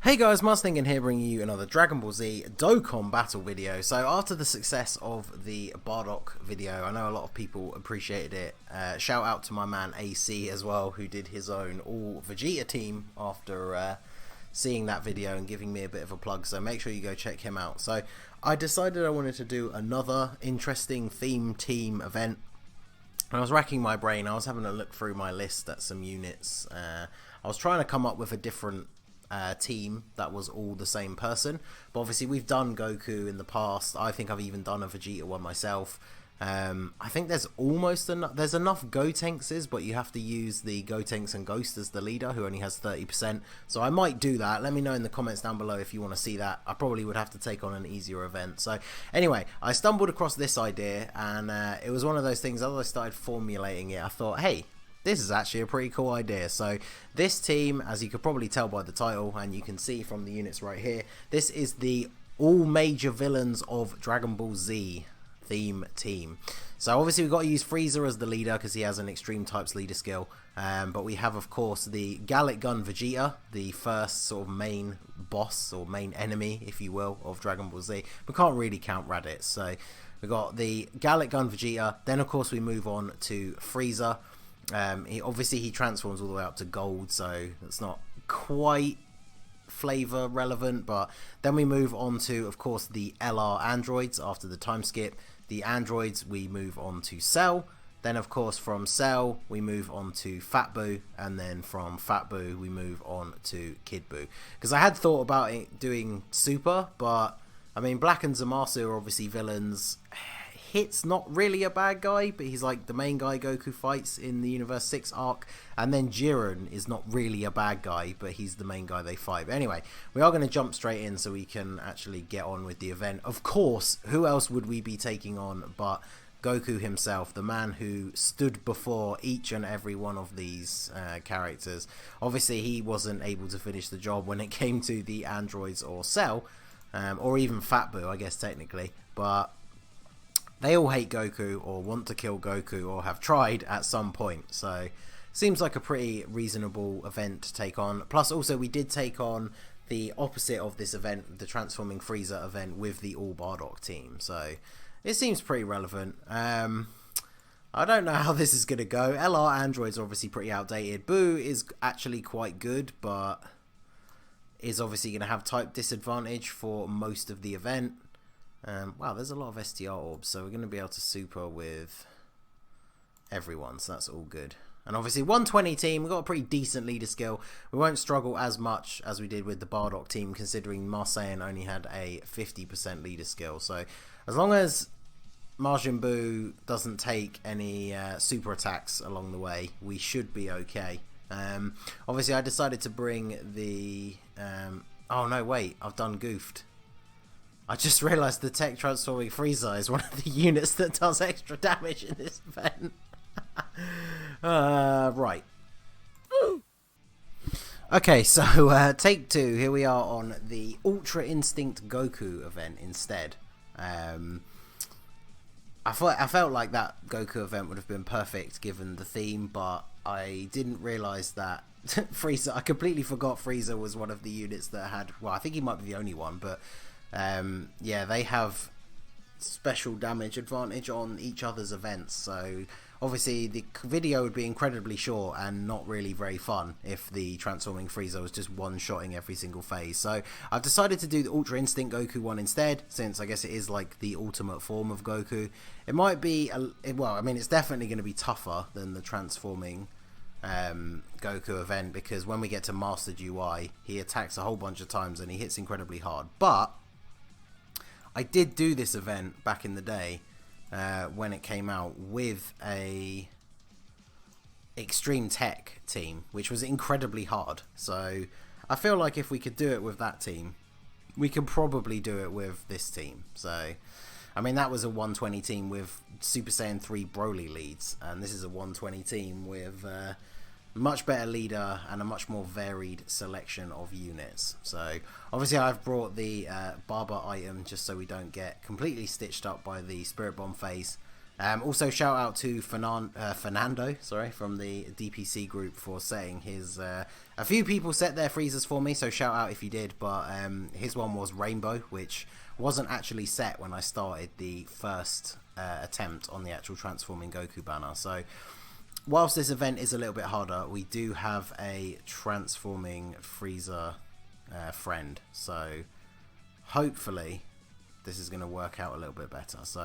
Hey guys, Ningen here bringing you another Dragon Ball Z Dokkan battle video. So after the success of the Bardock video, I know a lot of people appreciated it. Shout out to my man AC as well, who did his own all Vegeta team after seeing that video and giving me a bit of a plug, so make sure you go check him out. So I decided I wanted to do another interesting theme team event. I was racking my brain, I was having a look through my list at some units. I was trying to come up with a different team that was all the same person, but obviously we've done Goku in the past. I think I've even done a Vegeta one myself. I think there's almost there's enough Gotenkses, but you have to use the Gotenks and Ghost as the leader, who only has 30%. So I might do that. Let me know in the comments down below if you want to see that. I probably would have to take on an easier event. So anyway, I stumbled across this idea, and it was one of those things. As I started formulating it, I thought, hey, this is actually a pretty cool idea. So this team, as you could probably tell by the title, and you can see from the units right here, this is the all major villains of Dragon Ball Z theme team. So obviously we've got to use Frieza as the leader because he has an extreme types leader skill, but we have of course the Gallic Gun Vegeta, the first sort of main boss or main enemy, if you will, of Dragon Ball Z. We can't really count Raditz, so we've got the Gallic Gun Vegeta. Then of course we move on to Frieza. He transforms all the way up to gold, so it's not quite flavor relevant. But then we move on to, of course, the LR androids after the time skip. The androids, we move on to Cell. Then of course from Cell we move on to Fat Buu, and then from Fat Buu we move on to Kid Buu. Because I had thought about doing Super, but I mean Black and Zamasu are obviously villains. Hit's not really a bad guy, but he's like the main guy Goku fights in the Universe 6 arc. And then Jiren is not really a bad guy, but he's the main guy they fight. But anyway, we are going to jump straight in so we can actually get on with the event. Of course, who else would we be taking on but Goku himself, the man who stood before each and every one of these characters. Obviously, he wasn't able to finish the job when it came to the androids or Cell, or even Fat Buu, I guess technically. But they all hate Goku or want to kill Goku or have tried at some point. So seems like a pretty reasonable event to take on. Plus also we did take on the opposite of this event, the Transforming Frieza event, with the All Bardock team. So it seems pretty relevant. I don't know how this is going to go. LR androids are obviously pretty outdated. Buu is actually quite good, but is obviously going to have type disadvantage for most of the event. Wow, there's a lot of STR orbs, so we're going to be able to super with everyone, so that's all good. And obviously 120 team, we've got a pretty decent leader skill. We won't struggle as much as we did with the Bardock team, considering Marseillan only had a 50% leader skill. So as long as Majin Buu doesn't take any super attacks along the way, we should be okay. Obviously I decided to bring the... oh no, wait, I've done goofed. I just realised the Tech Transforming Frieza is one of the units that does extra damage in this event. Right. Okay, so take two. Here we are on the Ultra Instinct Goku event instead. I felt like that Goku event would have been perfect given the theme, but I didn't realise that Frieza... I completely forgot Frieza was one of the units that had... Well, I think he might be the only one, but... yeah, they have special damage advantage on each other's events, so obviously the video would be incredibly short and not really very fun if the Transforming Frieza was just one-shotting every single phase. So I've decided to do the Ultra Instinct Goku one instead, since I guess it is like the ultimate form of Goku. It might be, well, I mean, it's definitely going to be tougher than the Transforming Goku event, because when we get to Mastered UI, he attacks a whole bunch of times and he hits incredibly hard. But I did do this event back in the day when it came out with a Extreme Tech team, which was incredibly hard. So I feel like if we could do it with that team, we can probably do it with this team. So, I mean, that was a 120 team with Super Saiyan 3 Broly leads, and this is a 120 team with much better leader and a much more varied selection of units. So obviously I've brought the Barber item just so we don't get completely stitched up by the Spirit Bomb phase. Also shout out to Fernando, sorry, from the DPC group for setting his A few people set their freezers for me, so shout out if you did, but his one was Rainbow, which wasn't actually set when I started the first attempt on the actual transforming Goku banner. So whilst this event is a little bit harder, we do have a transforming Frieza friend, so hopefully this is going to work out a little bit better. So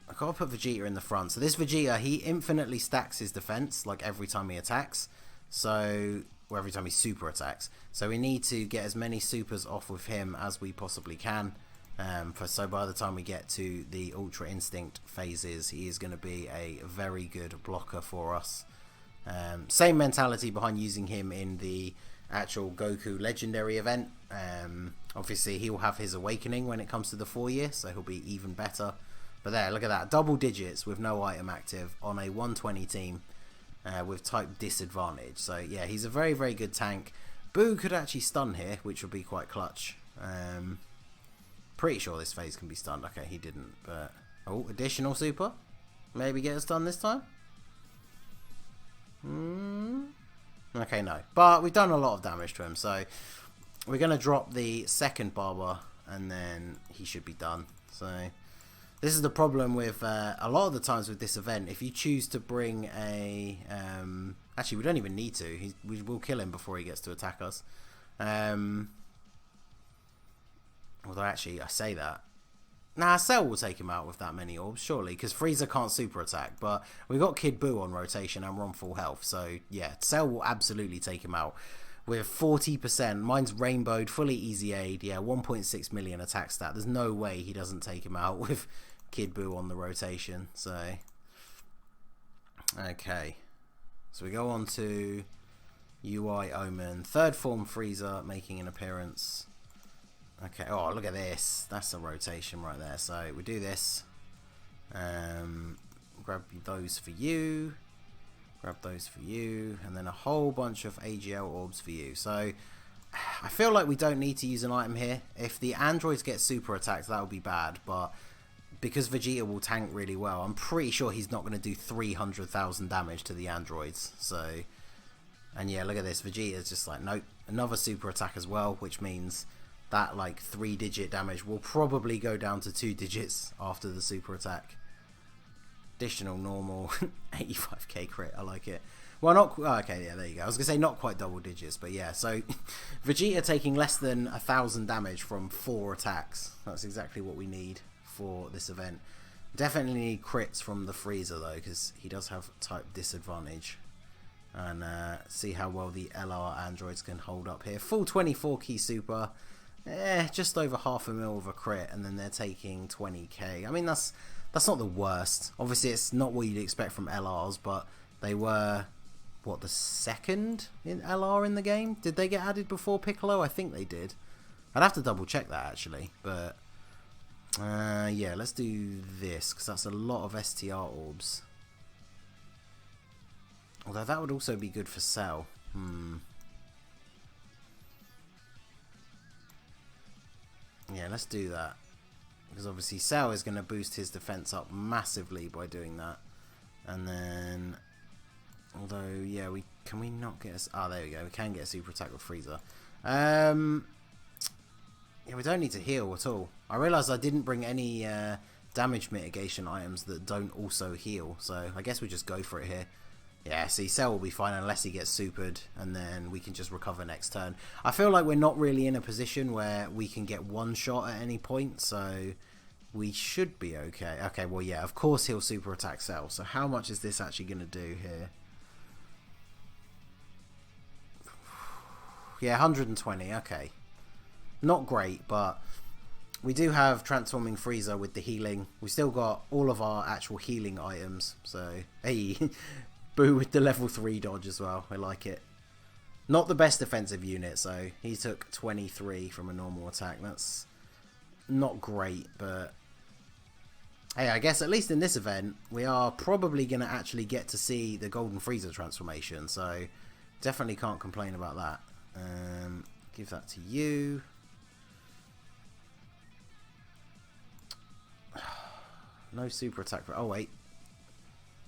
I gotta put Vegeta in the front. So this Vegeta, he infinitely stacks his defense like every time he attacks, so or every time he super attacks, so we need to get as many supers off with him as we possibly can. So by the time we get to the Ultra Instinct phases, he is going to be a very good blocker for us. Same mentality behind using him in the actual Goku Legendary event. Obviously, he will have his awakening when it comes to the 4-year, so he'll be even better. But there, look at that. Double digits with no item active on a 120 team with type disadvantage. So yeah, he's a very, very good tank. Boo could actually stun here, which would be quite clutch. Pretty sure this phase can be stunned. Okay, he didn't, but oh, additional super. Maybe get us done this time. Okay, no, but we've done a lot of damage to him, so we're gonna drop the second Barber, and then he should be done. So this is the problem with a lot of the times with this event. If you choose to bring a actually, we don't even need to. We will kill him before he gets to attack us. Although actually, I say that. Nah, Cell will take him out with that many orbs, surely, because Frieza can't super attack. But we've got Kid Buu on rotation and we're on full health. So, yeah, Cell will absolutely take him out with 40%. Mine's rainbowed, fully easy aid. Yeah, 1.6 million attack stat. There's no way he doesn't take him out with Kid Buu on the rotation. So, okay. So we go on to UI Omen. Third form Frieza making an appearance. Okay, oh, look at this. That's a rotation right there. So we do this. Grab those for you. Grab those for you. And then a whole bunch of AGL orbs for you. So I feel like we don't need to use an item here. If the androids get super attacked, that would be bad. But because Vegeta will tank really well, I'm pretty sure he's not going to do 300,000 damage to the androids. So, and yeah, look at this. Vegeta's just like, nope. Another super attack as well, which means that like 3-digit damage will probably go down to 2 digits after the super attack. Additional normal 85k crit. I like it. Well, not okay. Yeah, there you go. I was gonna say not quite double digits, but yeah. So Vegeta taking less than 1,000 damage from 4 attacks. That's exactly what we need for this event. Definitely need crits from the Frieza though, because he does have type disadvantage. And see how well the LR androids can hold up here. Full 24 key super. Just over 500,000 of a crit, and then they're taking 20k. I mean, that's not the worst. Obviously, it's not what you'd expect from LRs, but they were, what, the second in LR in the game? Did they get added before Piccolo? I think they did. I'd have to double check that actually, but yeah, let's do this because that's a lot of STR orbs. Although that would also be good for Cell. Yeah, let's do that. Because obviously Cell is going to boost his defense up massively by doing that. And then, although, yeah, can we not get us? Ah, there we go. We can get a super attack with Frieza. Yeah, we don't need to heal at all. I realised I didn't bring any damage mitigation items that don't also heal. So I guess we just go for it here. Yeah, see, Cell will be fine unless he gets supered, and then we can just recover next turn. I feel like we're not really in a position where we can get one shot at any point, so we should be okay. Okay, well, yeah, of course he'll super attack Cell. So how much is this actually going to do here? Yeah, 120, okay. Not great, but we do have transforming Frieza with the healing. We still got all of our actual healing items, so hey. Boo with the level 3 dodge as well. I like it. Not the best defensive unit, so he took 23 from a normal attack. That's not great, but hey, I guess at least in this event, we are probably going to actually get to see the Golden Frieza transformation, so definitely can't complain about that. Give that to you. No super attack. Oh, wait.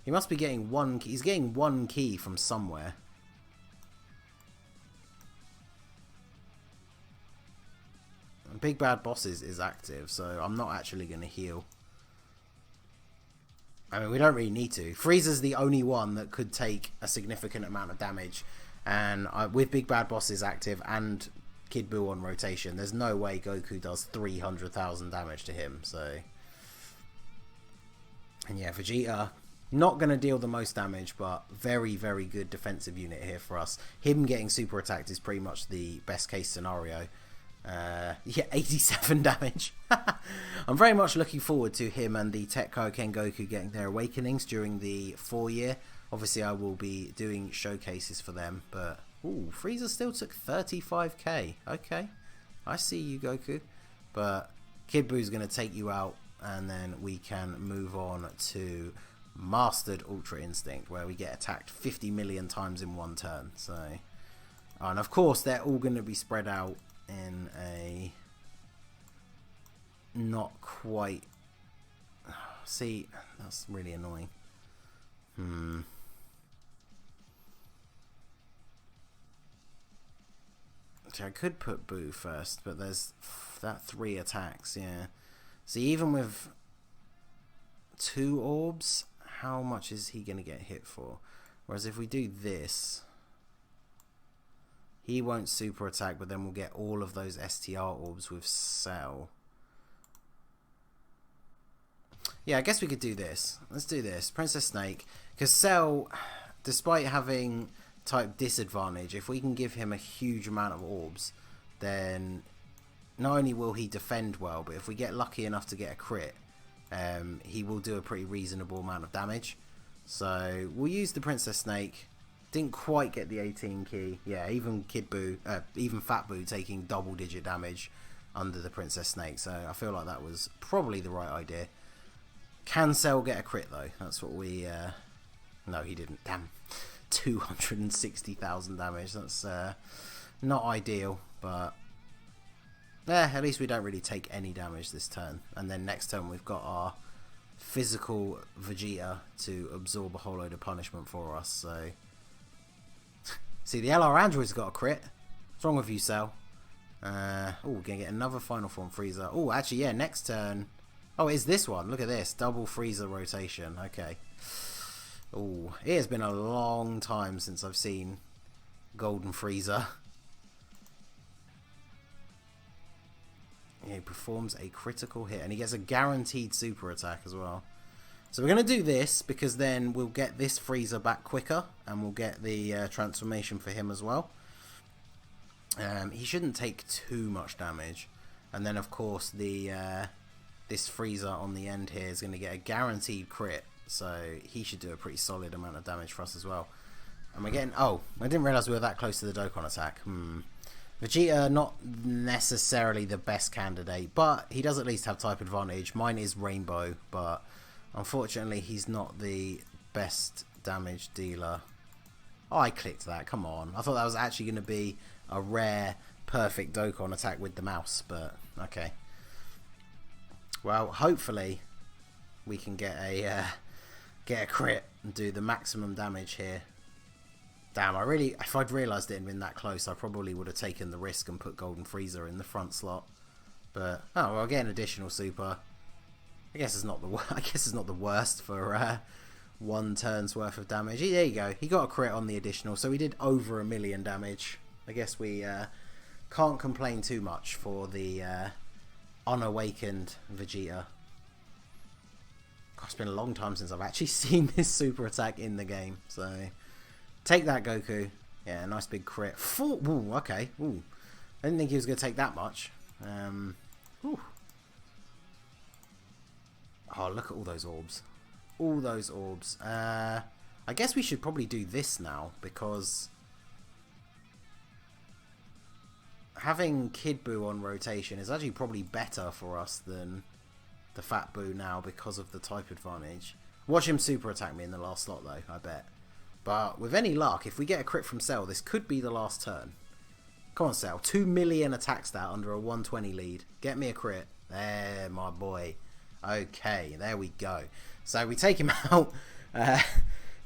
He must be getting one key. He's getting one key from somewhere. Big Bad Boss is active, so I'm not actually going to heal. I mean, we don't really need to. Frieza's the only one that could take a significant amount of damage. And with Big Bad Bosses active and Kid Buu on rotation, there's no way Goku does 300,000 damage to him. So, and yeah, Vegeta, not going to deal the most damage, but very, very good defensive unit here for us. Him getting super attacked is pretty much the best case scenario. Yeah, 87 damage. I'm very much looking forward to him and the Tekko Kengoku getting their awakenings during the 4-year. Obviously, I will be doing showcases for them, but ooh, Frieza still took 35k. Okay, I see you, Goku. But Kid Buu's going to take you out, and then we can move on to Mastered Ultra Instinct, where we get attacked 50 million times in one turn. So, and of course, they're all going to be spread out in a not quite. See, that's really annoying. Okay, I could put Buu first, but there's that 3 attacks. Yeah. See, even with 2 orbs, how much is he gonna get hit for? Whereas if we do this, he won't super attack, but then we'll get all of those STR orbs with Cell. Yeah, I guess we could do this. Let's do this. Princess Snake. Because Cell, despite having type disadvantage, if we can give him a huge amount of orbs, then not only will he defend well, but if we get lucky enough to get a crit, he will do a pretty reasonable amount of damage. So we'll use the Princess Snake. Didn't quite get the 18 key. Yeah, even Kid Buu, even Fat Buu taking double-digit damage under the Princess Snake. So I feel like that was probably the right idea. Can Cell get a crit though? That's what we. No, he didn't. Damn, 260,000 damage. That's not ideal, but at least we don't really take any damage this turn. And then next turn we've got our physical Vegeta to absorb a whole load of punishment for us. So. See, the LR Android's got a crit. What's wrong with you, Cell? Oh, we're going to get another Final Form Frieza. Oh, actually, yeah, next turn. Oh, it's this one. Look at this. Double Frieza rotation. Okay. Oh, it has been a long time since I've seen Golden Frieza. Yeah, he performs a critical hit, and he gets a guaranteed super attack as well. So we're going to do this, because then we'll get this Frieza back quicker, and we'll get the transformation for him as well. He shouldn't take too much damage. And then, of course, the this Frieza on the end here is going to get a guaranteed crit. So he should do a pretty solid amount of damage for us as well. And we're getting... Oh, I didn't realise we were that close to the Dokkan attack. Vegeta, not necessarily the best candidate, but he does at least have type advantage. Mine is Rainbow, but... unfortunately, he's not the best damage dealer. Oh, I clicked that. Come on. I thought that was actually going to be a rare, perfect Dokkan attack with the mouse, but okay. Well, hopefully, we can get a crit and do the maximum damage here. Damn, if I'd realised it had been that close, I probably would have taken the risk and put Golden Frieza in the front slot. But, oh, well, I'll get an additional super. I guess it's not the worst for 1 turn's worth of damage. There you go. He got a crit on the additional, so he did over 1 million damage. I guess we can't complain too much for the unawakened Vegeta. God, it's been a long time since I've actually seen this super attack in the game. So take that, Goku. Yeah, nice big crit. Ooh, okay. Ooh, I didn't think he was going to take that much. Ooh. Oh, look at all those orbs. All those orbs. I guess we should probably do this now, because having Kid Buu on rotation is actually probably better for us than the Fat Buu now, because of the type advantage. Watch him super attack me in the last slot though, I bet. But with any luck, if we get a crit from Cell, this could be the last turn. Come on, Cell. 2 million attack stat under a 120 lead. Get me a crit. There, my boy. Okay, there we go. So we take him out.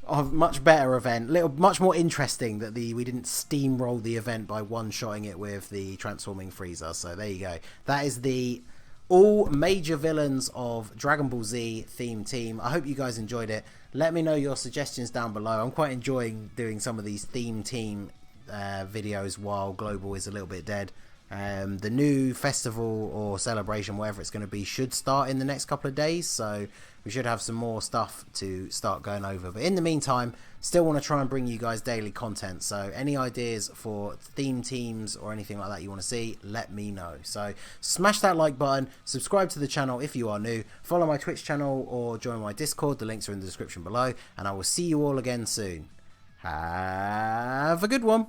A much better event, much more interesting that we didn't steamroll the event by one-shotting it with the transforming Frieza. So there you go. That is the all major villains of Dragon Ball Z theme team. I hope you guys enjoyed it. Let me know your suggestions down below. I'm quite enjoying doing some of these theme team videos while Global is a little bit dead. The new festival or celebration, whatever it's going to be, should start in the next couple of days, so we should have some more stuff to start going over. But in the meantime, still want to try and bring you guys daily content, so any ideas for theme teams or anything like that you want to see, let me know. So smash that like button, subscribe to the channel if you are new, follow my Twitch channel or join my Discord, the links are in the description below, and I will see you all again soon. Have a good one.